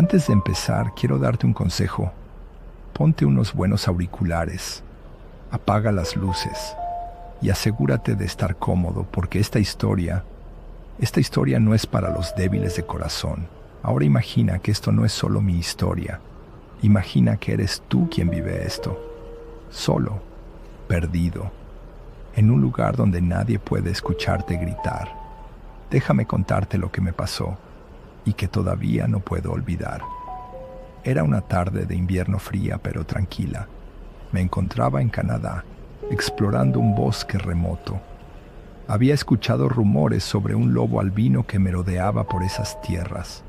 Antes de empezar, quiero darte un consejo. Ponte unos buenos auriculares, apaga las luces y asegúrate de estar cómodo porque esta historia no es para los débiles de corazón. Ahora imagina que esto no es solo mi historia. Imagina que eres tú quien vive esto. Solo, perdido, en un lugar donde nadie puede escucharte gritar. Déjame contarte lo que me pasó y que todavía no puedo olvidar. Era una tarde de invierno fría pero tranquila. Me encontraba en Canadá, explorando un bosque remoto. Había escuchado rumores sobre un lobo albino que merodeaba por esas tierras.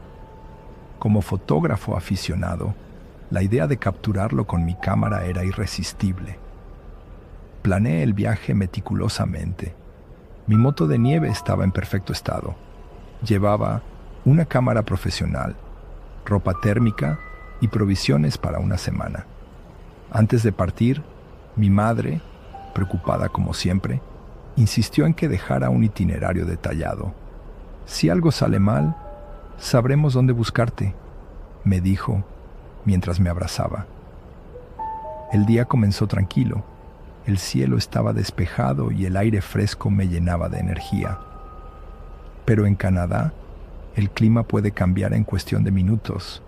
Como fotógrafo aficionado, la idea de capturarlo con mi cámara era irresistible. Planeé el viaje meticulosamente. Mi moto de nieve estaba en perfecto estado. Llevaba una cámara profesional, ropa térmica y provisiones para una semana. Antes de partir, mi madre, preocupada como siempre, insistió en que dejara un itinerario detallado. Si algo sale mal, sabremos dónde buscarte, me dijo mientras me abrazaba. El día comenzó tranquilo. El cielo estaba despejado y el aire fresco me llenaba de energía. Pero en Canadá, el clima puede cambiar en cuestión de minutos,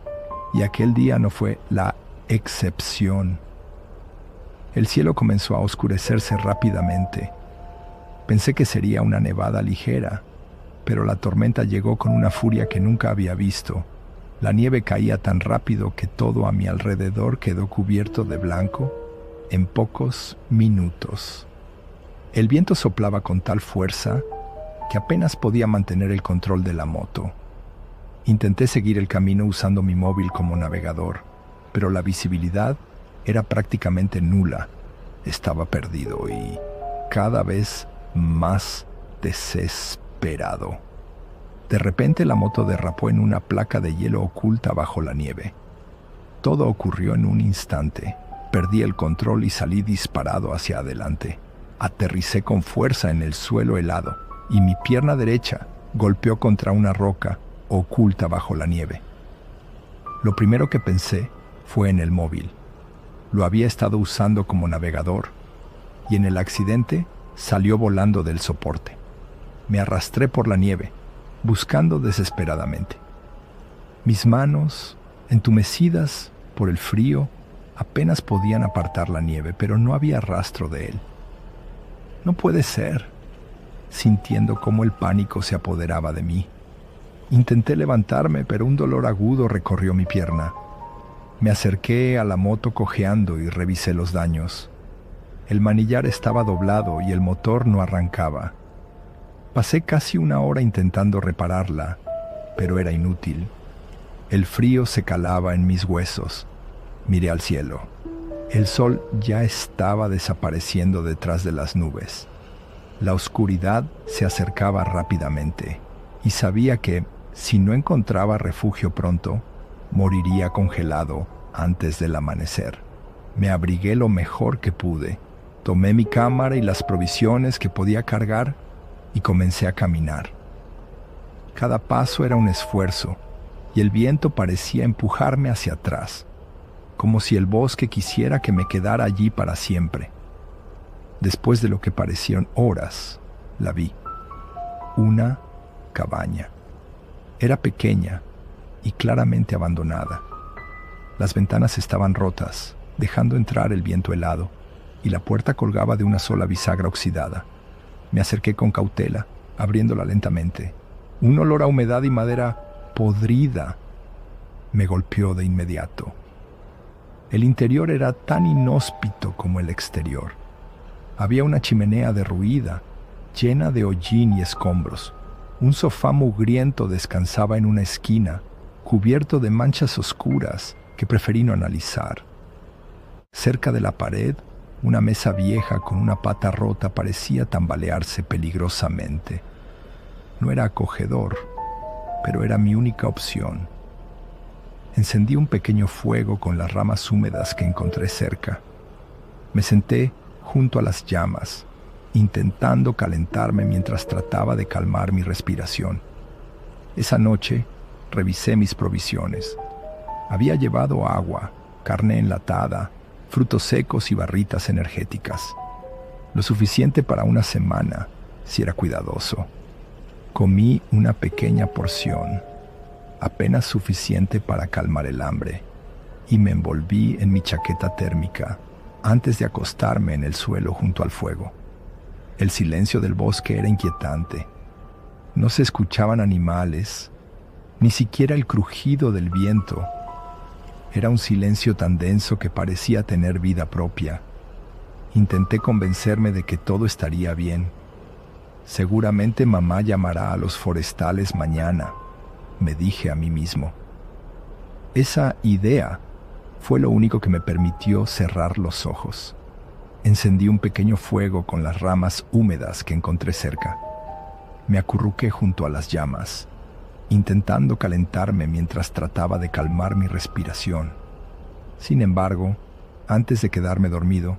y aquel día no fue la excepción. El cielo comenzó a oscurecerse rápidamente. Pensé que sería una nevada ligera, pero la tormenta llegó con una furia que nunca había visto. La nieve caía tan rápido que todo a mi alrededor quedó cubierto de blanco en pocos minutos. El viento soplaba con tal fuerza que apenas podía mantener el control de la moto. Intenté seguir el camino usando mi móvil como navegador, pero la visibilidad era prácticamente nula. Estaba perdido y cada vez más desesperado. De repente la moto derrapó en una placa de hielo oculta bajo la nieve. Todo ocurrió en un instante. Perdí el control y salí disparado hacia adelante. Aterricé con fuerza en el suelo helado y mi pierna derecha golpeó contra una roca oculta bajo la nieve. Lo primero que pensé fue en el móvil. Lo había estado usando como navegador y en el accidente salió volando del soporte. Me arrastré por la nieve, buscando desesperadamente. Mis manos, entumecidas por el frío, apenas podían apartar la nieve, pero no había rastro de él. No puede ser, sintiendo cómo el pánico se apoderaba de mí. Intenté levantarme, pero un dolor agudo recorrió mi pierna. Me acerqué a la moto cojeando y revisé los daños. El manillar estaba doblado y el motor no arrancaba. Pasé casi una hora intentando repararla, pero era inútil. El frío se calaba en mis huesos. Miré al cielo. El sol ya estaba desapareciendo detrás de las nubes. La oscuridad se acercaba rápidamente y sabía que, si no encontraba refugio pronto, moriría congelado antes del amanecer. Me abrigué lo mejor que pude. Tomé mi cámara y las provisiones que podía cargar y comencé a caminar. Cada paso era un esfuerzo y el viento parecía empujarme hacia atrás, como si el bosque quisiera que me quedara allí para siempre. Después de lo que parecieron horas, la vi. Una cabaña. Era pequeña y claramente abandonada. Las ventanas estaban rotas, dejando entrar el viento helado, y la puerta colgaba de una sola bisagra oxidada. Me acerqué con cautela, abriéndola lentamente. Un olor a humedad y madera podrida me golpeó de inmediato. El interior era tan inhóspito como el exterior. Había una chimenea derruida, llena de hollín y escombros. Un sofá mugriento descansaba en una esquina, cubierto de manchas oscuras que preferí no analizar. Cerca de la pared, una mesa vieja con una pata rota parecía tambalearse peligrosamente. No era acogedor, pero era mi única opción. Encendí un pequeño fuego con las ramas húmedas que encontré cerca. Me senté junto a las llamas, intentando calentarme mientras trataba de calmar mi respiración. Esa noche revisé mis provisiones. Había llevado agua, carne enlatada, frutos secos y barritas energéticas. Lo suficiente para una semana, si era cuidadoso. Comí una pequeña porción, apenas suficiente para calmar el hambre, y me envolví en mi chaqueta térmica antes de acostarme en el suelo junto al fuego. El silencio del bosque era inquietante. No se escuchaban animales, ni siquiera el crujido del viento. Era un silencio tan denso que parecía tener vida propia. Intenté convencerme de que todo estaría bien. Seguramente mamá llamará a los forestales mañana, me dije a mí mismo. Esa idea fue lo único que me permitió cerrar los ojos. Encendí un pequeño fuego con las ramas húmedas que encontré cerca. Me acurruqué junto a las llamas, intentando calentarme mientras trataba de calmar mi respiración. Sin embargo, antes de quedarme dormido,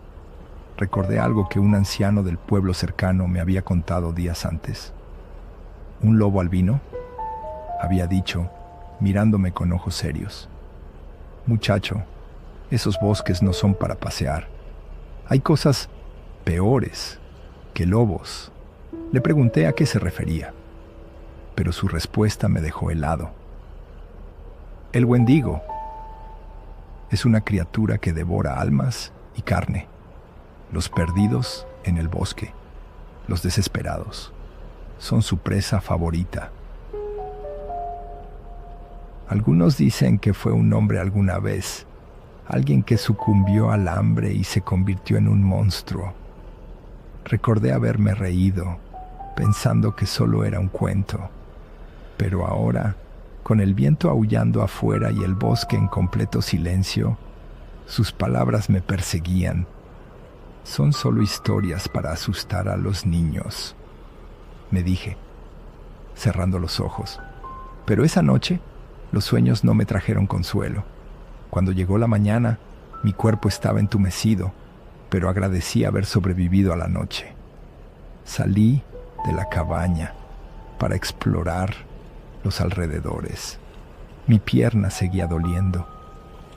recordé algo que un anciano del pueblo cercano me había contado días antes. ¿Un lobo albino?, había dicho, mirándome con ojos serios. Muchacho, esos bosques no son para pasear. Hay cosas peores que lobos. Le pregunté a qué se refería, pero su respuesta me dejó helado. El Wendigo es una criatura que devora almas y carne. Los perdidos en el bosque, los desesperados, son su presa favorita. Algunos dicen que fue un hombre alguna vez, alguien que sucumbió al hambre y se convirtió en un monstruo. Recordé haberme reído, pensando que solo era un cuento. Pero ahora, con el viento aullando afuera y el bosque en completo silencio, sus palabras me perseguían. Son solo historias para asustar a los niños, me dije, cerrando los ojos. Pero esa noche, los sueños no me trajeron consuelo. Cuando llegó la mañana, mi cuerpo estaba entumecido, pero agradecí haber sobrevivido a la noche. Salí de la cabaña para explorar los alrededores. Mi pierna seguía doliendo,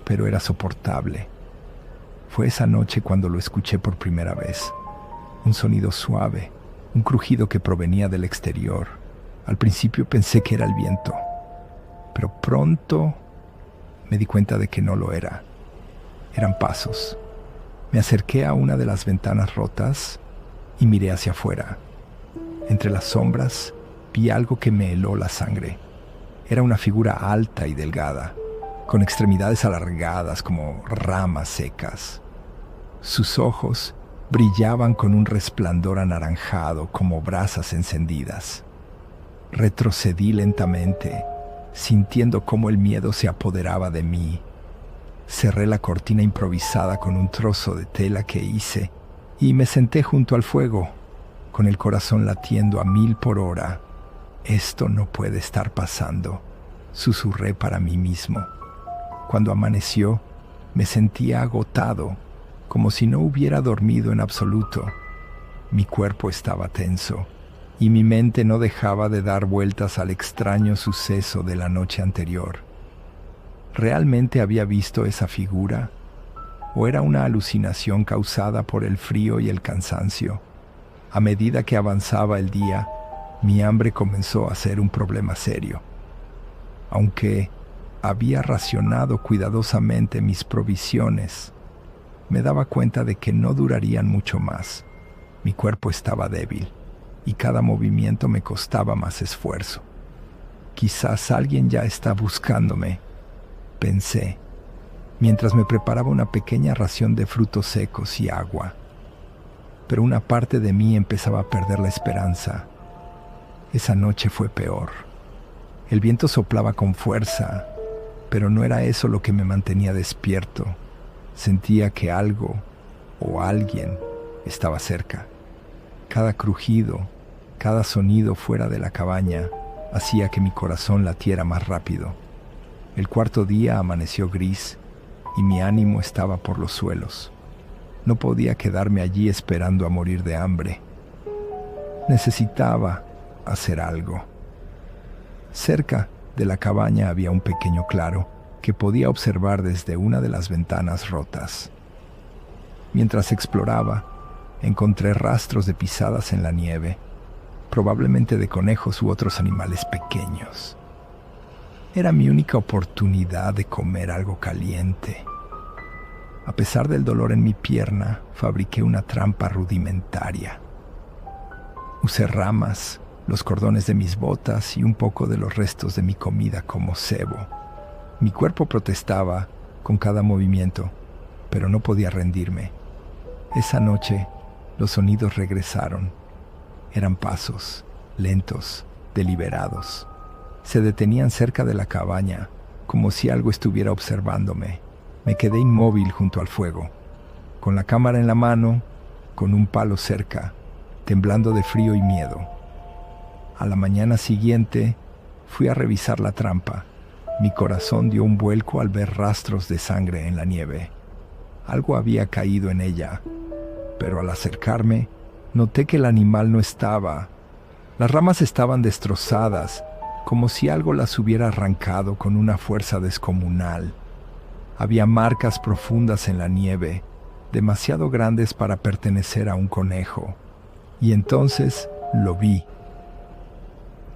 pero era soportable. Fue esa noche cuando lo escuché por primera vez. Un sonido suave, un crujido que provenía del exterior. Al principio pensé que era el viento, pero pronto me di cuenta de que no lo era. Eran pasos. Me acerqué a una de las ventanas rotas y miré hacia afuera. Entre las sombras vi algo que me heló la sangre. Era una figura alta y delgada, con extremidades alargadas como ramas secas. Sus ojos brillaban con un resplandor anaranjado como brasas encendidas. Retrocedí lentamente, sintiendo cómo el miedo se apoderaba de mí. Cerré la cortina improvisada con un trozo de tela que hice y me senté junto al fuego, con el corazón latiendo a 1000 por hora. Esto no puede estar pasando, susurré para mí mismo. Cuando amaneció, me sentía agotado, como si no hubiera dormido en absoluto. Mi cuerpo estaba tenso y mi mente no dejaba de dar vueltas al extraño suceso de la noche anterior. ¿Realmente había visto esa figura? ¿O era una alucinación causada por el frío y el cansancio? A medida que avanzaba el día, mi hambre comenzó a ser un problema serio. Aunque había racionado cuidadosamente mis provisiones, me daba cuenta de que no durarían mucho más. Mi cuerpo estaba débil y cada movimiento me costaba más esfuerzo. Quizás alguien ya está buscándome, pensé, mientras me preparaba una pequeña ración de frutos secos y agua. Pero una parte de mí empezaba a perder la esperanza. Esa noche fue peor. El viento soplaba con fuerza, pero no era eso lo que me mantenía despierto. Sentía que algo o alguien estaba cerca. Cada crujido, cada sonido fuera de la cabaña hacía que mi corazón latiera más rápido. El cuarto día amaneció gris y mi ánimo estaba por los suelos. No podía quedarme allí esperando a morir de hambre. Necesitaba hacer algo. Cerca de la cabaña había un pequeño claro, que podía observar desde una de las ventanas rotas. Mientras exploraba, encontré rastros de pisadas en la nieve, probablemente de conejos u otros animales pequeños. Era mi única oportunidad de comer algo caliente. A pesar del dolor en mi pierna, fabriqué una trampa rudimentaria. Usé ramas, los cordones de mis botas y un poco de los restos de mi comida como cebo. Mi cuerpo protestaba con cada movimiento, pero no podía rendirme. Esa noche, los sonidos regresaron. Eran pasos, lentos, deliberados. Se detenían cerca de la cabaña, como si algo estuviera observándome. Me quedé inmóvil junto al fuego, con la cámara en la mano, con un palo cerca, temblando de frío y miedo. A la mañana siguiente, fui a revisar la trampa. Mi corazón dio un vuelco al ver rastros de sangre en la nieve. Algo había caído en ella, pero al acercarme, noté que el animal no estaba. Las ramas estaban destrozadas, como si algo las hubiera arrancado con una fuerza descomunal. Había marcas profundas en la nieve, demasiado grandes para pertenecer a un conejo. Y entonces lo vi.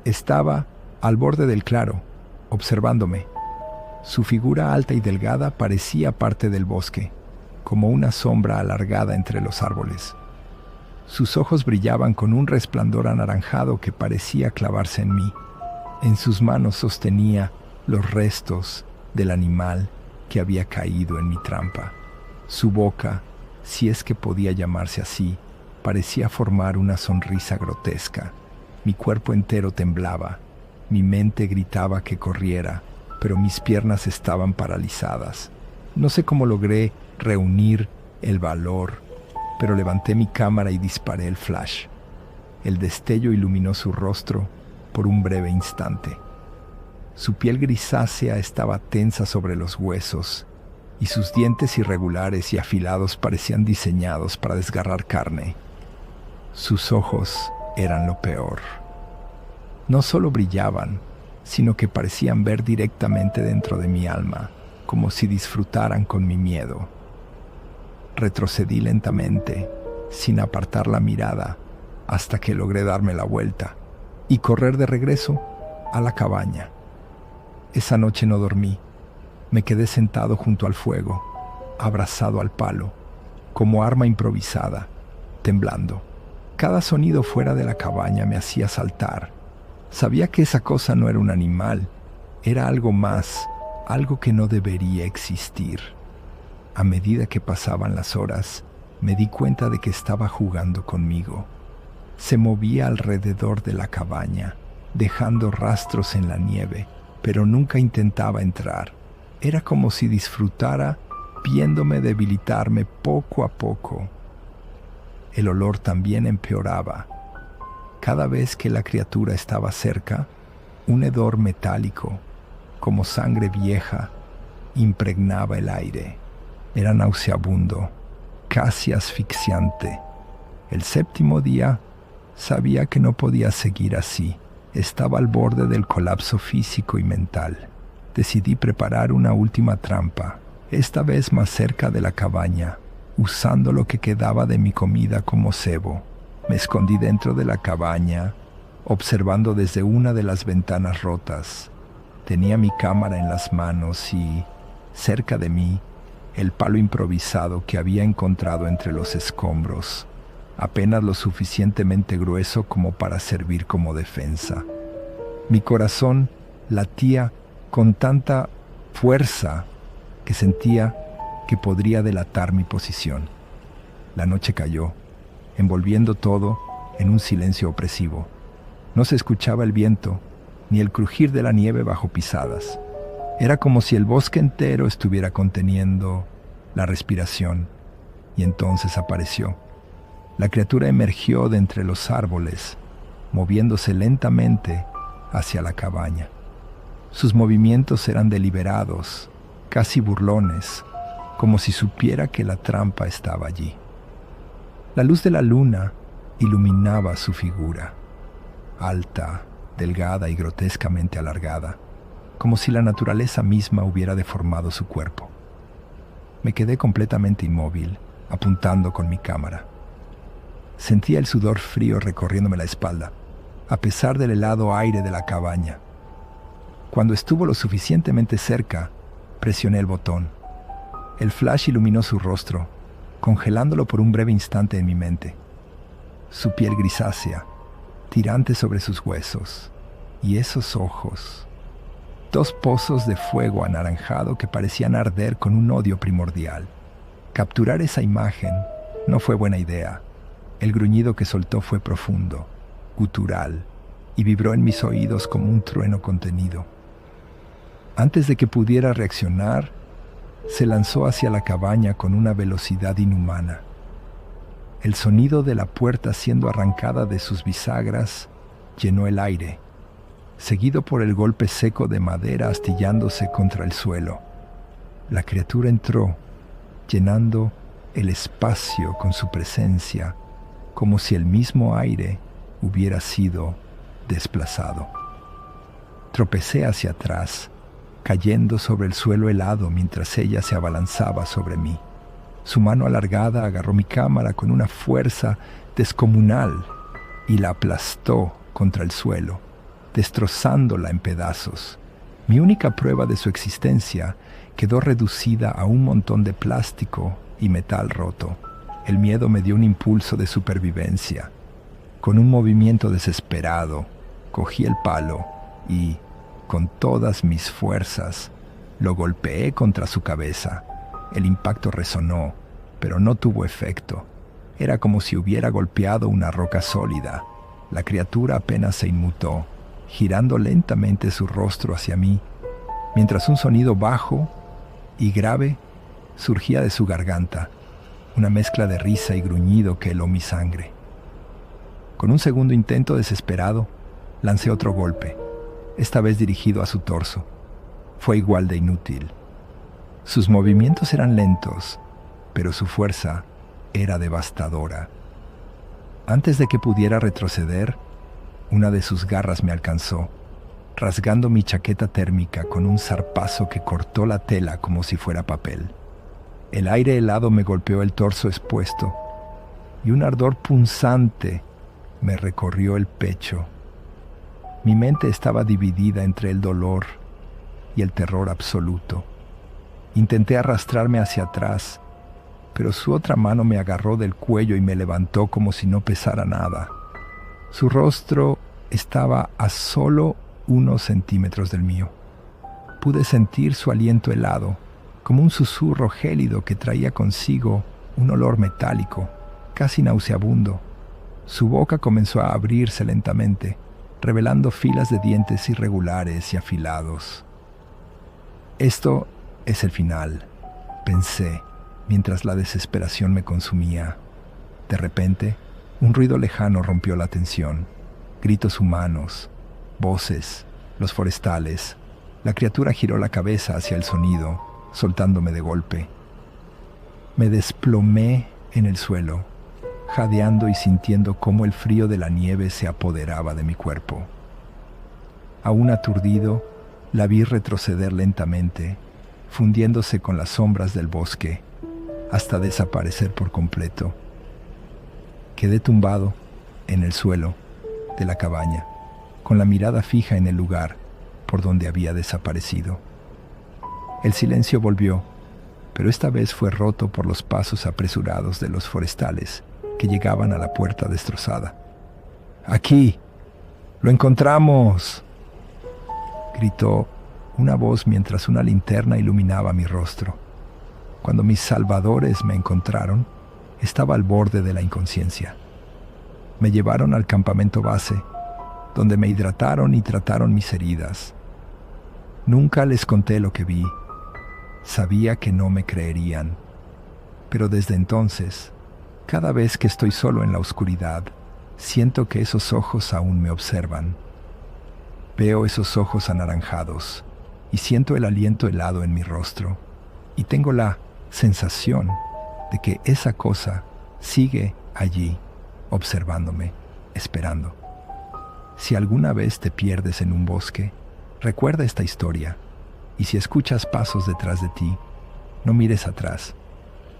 Estaba al borde del claro, observándome. Su figura alta y delgada parecía parte del bosque, como una sombra alargada entre los árboles. Sus ojos brillaban con un resplandor anaranjado que parecía clavarse en mí. En sus manos sostenía los restos del animal que había caído en mi trampa. Su boca, si es que podía llamarse así, parecía formar una sonrisa grotesca. Mi cuerpo entero temblaba, mi mente gritaba que corriera, pero mis piernas estaban paralizadas. No sé cómo logré reunir el valor, pero levanté mi cámara y disparé el flash. El destello iluminó su rostro por un breve instante. Su piel grisácea estaba tensa sobre los huesos, y sus dientes irregulares y afilados parecían diseñados para desgarrar carne. Sus ojos eran lo peor. No solo brillaban, sino que parecían ver directamente dentro de mi alma, como si disfrutaran con mi miedo. Retrocedí lentamente, sin apartar la mirada, hasta que logré darme la vuelta y correr de regreso a la cabaña. Esa noche no dormí. Me quedé sentado junto al fuego, abrazado al palo, como arma improvisada, temblando. Cada sonido fuera de la cabaña me hacía saltar. Sabía que esa cosa no era un animal, era algo más, algo que no debería existir. A medida que pasaban las horas, me di cuenta de que estaba jugando conmigo. Se movía alrededor de la cabaña, dejando rastros en la nieve, pero nunca intentaba entrar. Era como si disfrutara viéndome debilitarme poco a poco. El olor también empeoraba. Cada vez que la criatura estaba cerca, un hedor metálico, como sangre vieja, impregnaba el aire. Era nauseabundo, casi asfixiante. El séptimo día, sabía que no podía seguir así. Estaba al borde del colapso físico y mental. Decidí preparar una última trampa, esta vez más cerca de la cabaña, usando lo que quedaba de mi comida como cebo. Me escondí dentro de la cabaña, observando desde una de las ventanas rotas. Tenía mi cámara en las manos y, cerca de mí, el palo improvisado que había encontrado entre los escombros, apenas lo suficientemente grueso como para servir como defensa. Mi corazón latía con tanta fuerza que sentía que podría delatar mi posición. La noche cayó, envolviendo todo en un silencio opresivo. No se escuchaba el viento, ni el crujir de la nieve bajo pisadas. Era como si el bosque entero estuviera conteniendo la respiración, y entonces apareció. La criatura emergió de entre los árboles, moviéndose lentamente hacia la cabaña. Sus movimientos eran deliberados, casi burlones, como si supiera que la trampa estaba allí. La luz de la luna iluminaba su figura, alta, delgada y grotescamente alargada, como si la naturaleza misma hubiera deformado su cuerpo. Me quedé completamente inmóvil, apuntando con mi cámara. Sentía el sudor frío recorriéndome la espalda, a pesar del helado aire de la cabaña. Cuando estuvo lo suficientemente cerca, presioné el botón. El flash iluminó su rostro, congelándolo por un breve instante en mi mente. Su piel grisácea, tirante sobre sus huesos, y esos ojos. Dos pozos de fuego anaranjado que parecían arder con un odio primordial. Capturar esa imagen no fue buena idea. El gruñido que soltó fue profundo, gutural, y vibró en mis oídos como un trueno contenido. Antes de que pudiera reaccionar, se lanzó hacia la cabaña con una velocidad inhumana. El sonido de la puerta siendo arrancada de sus bisagras llenó el aire, seguido por el golpe seco de madera astillándose contra el suelo. La criatura entró, llenando el espacio con su presencia, como si el mismo aire hubiera sido desplazado. Tropecé hacia atrás, cayendo sobre el suelo helado mientras ella se abalanzaba sobre mí. Su mano alargada agarró mi cámara con una fuerza descomunal y la aplastó contra el suelo, destrozándola en pedazos. Mi única prueba de su existencia quedó reducida a un montón de plástico y metal roto. El miedo me dio un impulso de supervivencia. Con un movimiento desesperado, cogí el palo y, con todas mis fuerzas, lo golpeé contra su cabeza. El impacto resonó, pero no tuvo efecto. Era como si hubiera golpeado una roca sólida. La criatura apenas se inmutó, girando lentamente su rostro hacia mí, mientras un sonido bajo y grave surgía de su garganta, una mezcla de risa y gruñido que heló mi sangre. Con un segundo intento desesperado, lancé otro golpe, esta vez dirigido a su torso. Fue igual de inútil. Sus movimientos eran lentos, pero su fuerza era devastadora. Antes de que pudiera retroceder, una de sus garras me alcanzó, rasgando mi chaqueta térmica con un zarpazo que cortó la tela como si fuera papel. El aire helado me golpeó el torso expuesto y un ardor punzante me recorrió el pecho. Mi mente estaba dividida entre el dolor y el terror absoluto. Intenté arrastrarme hacia atrás, pero su otra mano me agarró del cuello y me levantó como si no pesara nada. Su rostro estaba a solo unos centímetros del mío. Pude sentir su aliento helado, como un susurro gélido que traía consigo un olor metálico, casi nauseabundo. Su boca comenzó a abrirse lentamente, revelando filas de dientes irregulares y afilados. Esto es el final, pensé, mientras la desesperación me consumía. De repente, un ruido lejano rompió la tensión. Gritos humanos, voces, los forestales. La criatura giró la cabeza hacia el sonido, soltándome de golpe. Me desplomé en el suelo, jadeando y sintiendo cómo el frío de la nieve se apoderaba de mi cuerpo. Aún aturdido, la vi retroceder lentamente, fundiéndose con las sombras del bosque, hasta desaparecer por completo. Quedé tumbado en el suelo de la cabaña, con la mirada fija en el lugar por donde había desaparecido. El silencio volvió, pero esta vez fue roto por los pasos apresurados de los forestales que llegaban a la puerta destrozada. ¡Aquí! ¡Lo encontramos!, gritó una voz mientras una linterna iluminaba mi rostro. Cuando mis salvadores me encontraron, estaba al borde de la inconsciencia. Me llevaron al campamento base, donde me hidrataron y trataron mis heridas. Nunca les conté lo que vi. Sabía que no me creerían. Pero desde entonces, cada vez que estoy solo en la oscuridad, siento que esos ojos aún me observan. Veo esos ojos anaranjados y siento el aliento helado en mi rostro. Y tengo la sensación de que esa cosa sigue allí, observándome, esperando. Si alguna vez te pierdes en un bosque, Recuerda esta historia, y si escuchas pasos detrás de ti, no mires atrás,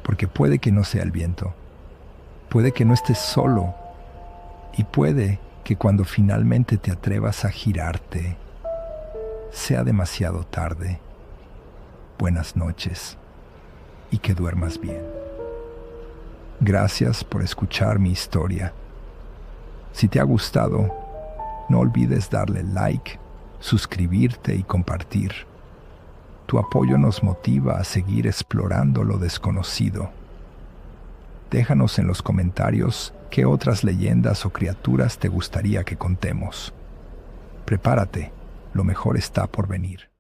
porque puede que no sea el viento, puede que no estés solo, y puede que cuando finalmente te atrevas a girarte, sea demasiado tarde. Buenas noches y que duermas bien. Gracias por escuchar mi historia. Si te ha gustado, no olvides darle like, suscribirte y compartir. Tu apoyo nos motiva a seguir explorando lo desconocido. Déjanos en los comentarios qué otras leyendas o criaturas te gustaría que contemos. Prepárate, lo mejor está por venir.